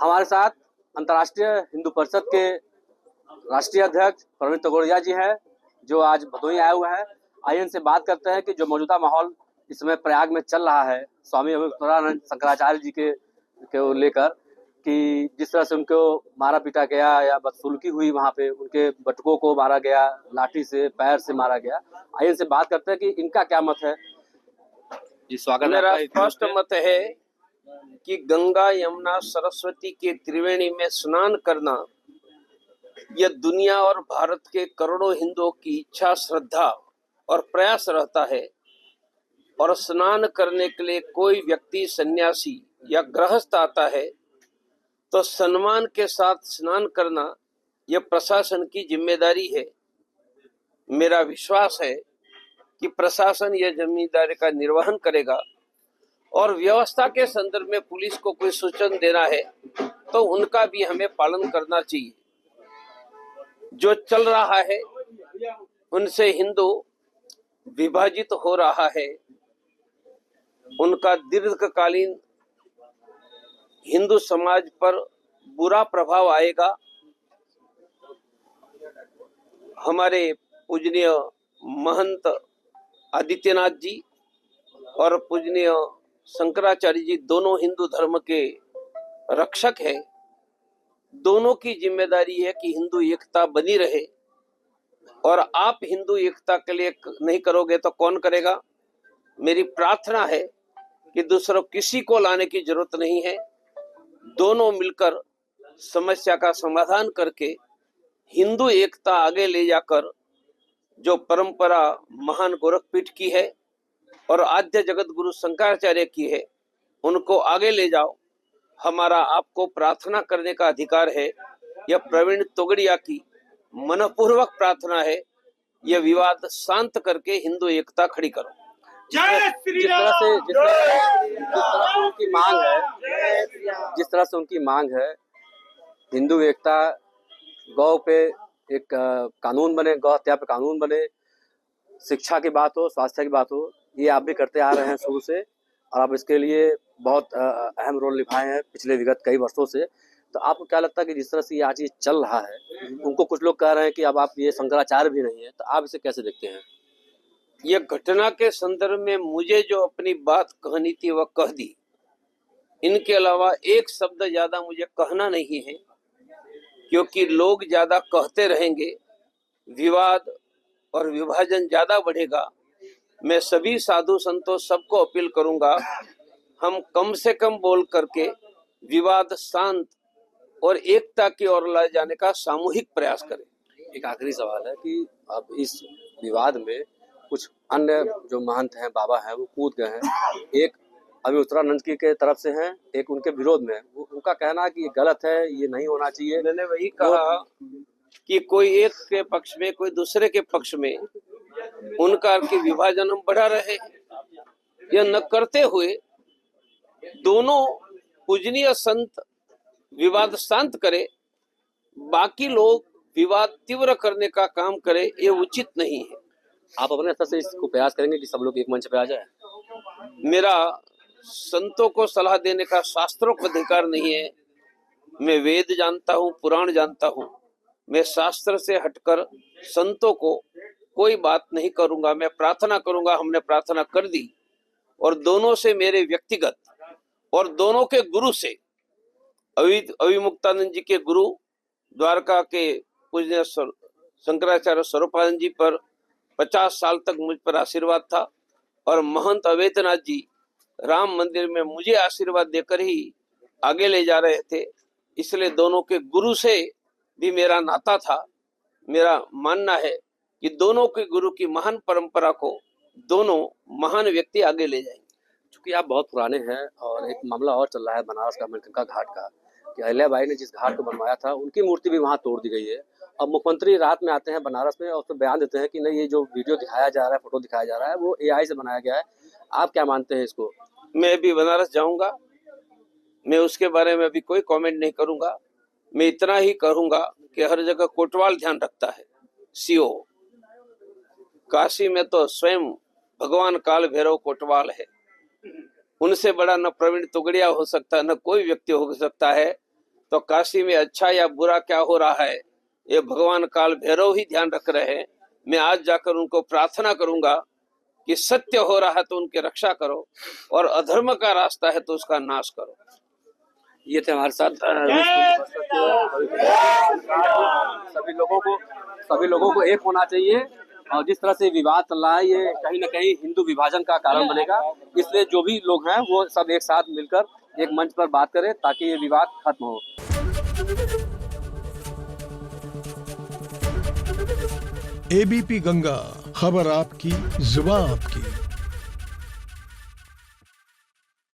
हमारे साथ अंतर्राष्ट्रीय हिंदू परिषद के राष्ट्रीय अध्यक्ष प्रवीण तोगड़िया जी हैं, जो आज भदोही आए हुए हैं। आइए इनसे बात करते हैं कि जो मौजूदा माहौल इस समय प्रयाग में चल रहा है स्वामी अवधूतानंद शंकराचार्य जी के लेकर, कि जिस तरह से उनको मारा पीटा गया या बदसलूकी हुई, वहां पे उनके बटुकों को मारा गया, लाठी से पैर से मारा गया। आइए इनसे बात करते हैं कि इनका क्या मत है। जी, स्वागत है। मेरा स्पष्ट मत है कि गंगा यमुना सरस्वती के त्रिवेणी में स्नान करना यह दुनिया और भारत के करोड़ों हिंदुओं की इच्छा, श्रद्धा और प्रयास रहता है। और स्नान करने के लिए कोई व्यक्ति, सन्यासी या गृहस्थ आता है तो सम्मान के साथ स्नान करना यह प्रशासन की जिम्मेदारी है। मेरा विश्वास है कि प्रशासन यह जिम्मेदारी का निर्वहन करेगा और व्यवस्था के संदर्भ में पुलिस को कोई सूचना देना है तो उनका भी हमें पालन करना चाहिए। जो चल रहा है उनसे हिंदू विभाजित हो रहा है, उनका दीर्घकालीन हिंदू समाज पर बुरा प्रभाव आएगा। हमारे पूजनीय महंत आदित्यनाथ जी और पूजनीय शंकराचार्य जी दोनों हिंदू धर्म के रक्षक हैं। दोनों की जिम्मेदारी है कि हिंदू एकता बनी रहे, और आप हिंदू एकता के लिए नहीं करोगे तो कौन करेगा। मेरी प्रार्थना है कि दूसरों किसी को लाने की जरूरत नहीं है। दोनों मिलकर समस्या का समाधान करके हिंदू एकता आगे ले जाकर, जो परंपरा महान गोरखपीठ की है और आद्य जगत गुरु शंकराचार्य की है, उनको आगे ले जाओ। हमारा आपको प्रार्थना करने का अधिकार है। यह प्रवीण तोगड़िया की मनपूर्वक प्रार्थना है। यह विवाद शांत करके हिंदू एकता खड़ी करो। जिस तरह से उनकी मांग है, हिंदू एकता, गौ पे एक कानून बने, गौ हत्या पे कानून बने, शिक्षा की बात हो, स्वास्थ्य की बात हो, ये आप भी करते आ रहे हैं शुरू से, और आप इसके लिए बहुत अहम रोल निभाए हैं पिछले विगत कई वर्षों से। तो आपको क्या लगता है कि जिस तरह से ये आज ये चल रहा है, उनको कुछ लोग कह रहे हैं कि अब आप ये शंकराचार्य भी नहीं है, तो आप इसे कैसे देखते हैं? ये घटना के संदर्भ में मुझे जो अपनी बात कहनी थी वह कह दी। इनके अलावा एक शब्द ज्यादा मुझे कहना नहीं है, क्योंकि लोग ज्यादा कहते रहेंगे, विवाद और विभाजन ज्यादा बढ़ेगा। मैं सभी साधु संतों सबको अपील करूंगा, हम कम से कम बोल करके विवाद शांत और एकता की ओर लाए जाने का सामूहिक प्रयास करें। एक आखिरी सवाल है कि अब इस विवाद में कुछ अन्य जो महंत हैं, बाबा हैं, वो कूद गए हैं। एक अवधूतानंद जी के तरफ से हैं, एक उनके विरोध में। उनका कहना है कि ये गलत है, ये नहीं होना चाहिए। मैंने वही कहा कि कोई एक के पक्ष में, कोई दूसरे के पक्ष में उनका की विभाजन हम बढ़ा रहे हैं। यह न करते हुए दोनों पूजनीय संत विवाद शांत करे, बाकी लोग विवाद तीव्र करने का काम करे, ये उचित नहीं है। आप अपने स्तर से इसको प्रयास करेंगे कि सब लोग एक मंच पे आ जाए? मेरा संतों को सलाह देने का शास्त्रों को अधिकार नहीं है। मैं वेद जानता हूँ, पुराण जानता हूँ। मैं शास्त्र से हटकर संतों को कोई बात नहीं करूंगा। मैं प्रार्थना करूंगा, हमने प्रार्थना कर दी, और दोनों से मेरे व्यक्तिगत और दोनों के गुरु से, अविमुक्तानंद जी के गुरु द्वारका के पूज्य शंकराचार्य स्वरूपानंद जी पर 50 साल तक मुझ पर आशीर्वाद था, और महंत अवैधनाथ जी राम मंदिर में मुझे आशीर्वाद देकर ही आगे ले जा रहे थे। इसलिए दोनों के गुरु से भी मेरा नाता था। मेरा मानना है कि दोनों के गुरु की महान परंपरा को दोनों महान व्यक्ति आगे ले जाएंगे। चूंकि आप बहुत पुराने हैं, और एक मामला और चल रहा है बनारस का, मणिकर्णिका घाट का, कि अहिल्याबाई ने जिस घाट को बनवाया था उनकी मूर्ति भी वहां तोड़ दी गई है। अब मुख्यमंत्री रात में आते हैं बनारस में और उसमें बयान देते हैं कि नहीं, ये जो वीडियो दिखाया जा रहा है, फोटो दिखाया जा रहा है, वो AI से बनाया गया है। आप क्या मानते हैं इसको? मैं भी बनारस जाऊंगा, मैं उसके बारे में अभी कोई कमेंट नहीं करूंगा। मैं इतना ही कहूंगा कि हर जगह कोतवाल ध्यान रखता है। सीओ काशी में तो स्वयं भगवान काल भैरव कोतवाल है। उनसे बड़ा न प्रवीण तोगड़िया हो सकता है, न कोई व्यक्ति हो सकता है। तो काशी में अच्छा या बुरा क्या हो रहा है ये भगवान काल भैरव ही ध्यान रख रहे हैं। मैं आज जाकर उनको प्रार्थना करूंगा कि सत्य हो रहा है तो उनकी रक्षा करो और अधर्म का रास्ता है तो उसका नाश करो। ये थे हमारे साथ सभी लोगों को एक होना चाहिए और जिस तरह से विवाद चल रहा है ये कहीं ना कहीं हिंदू विभाजन का कारण बनेगा। इसलिए जो भी लोग हैं वो सब एक साथ मिलकर एक मंच पर बात करें ताकि ये विवाद खत्म हो। एबीपी गंगा, खबर आपकी, जुबान आपकी।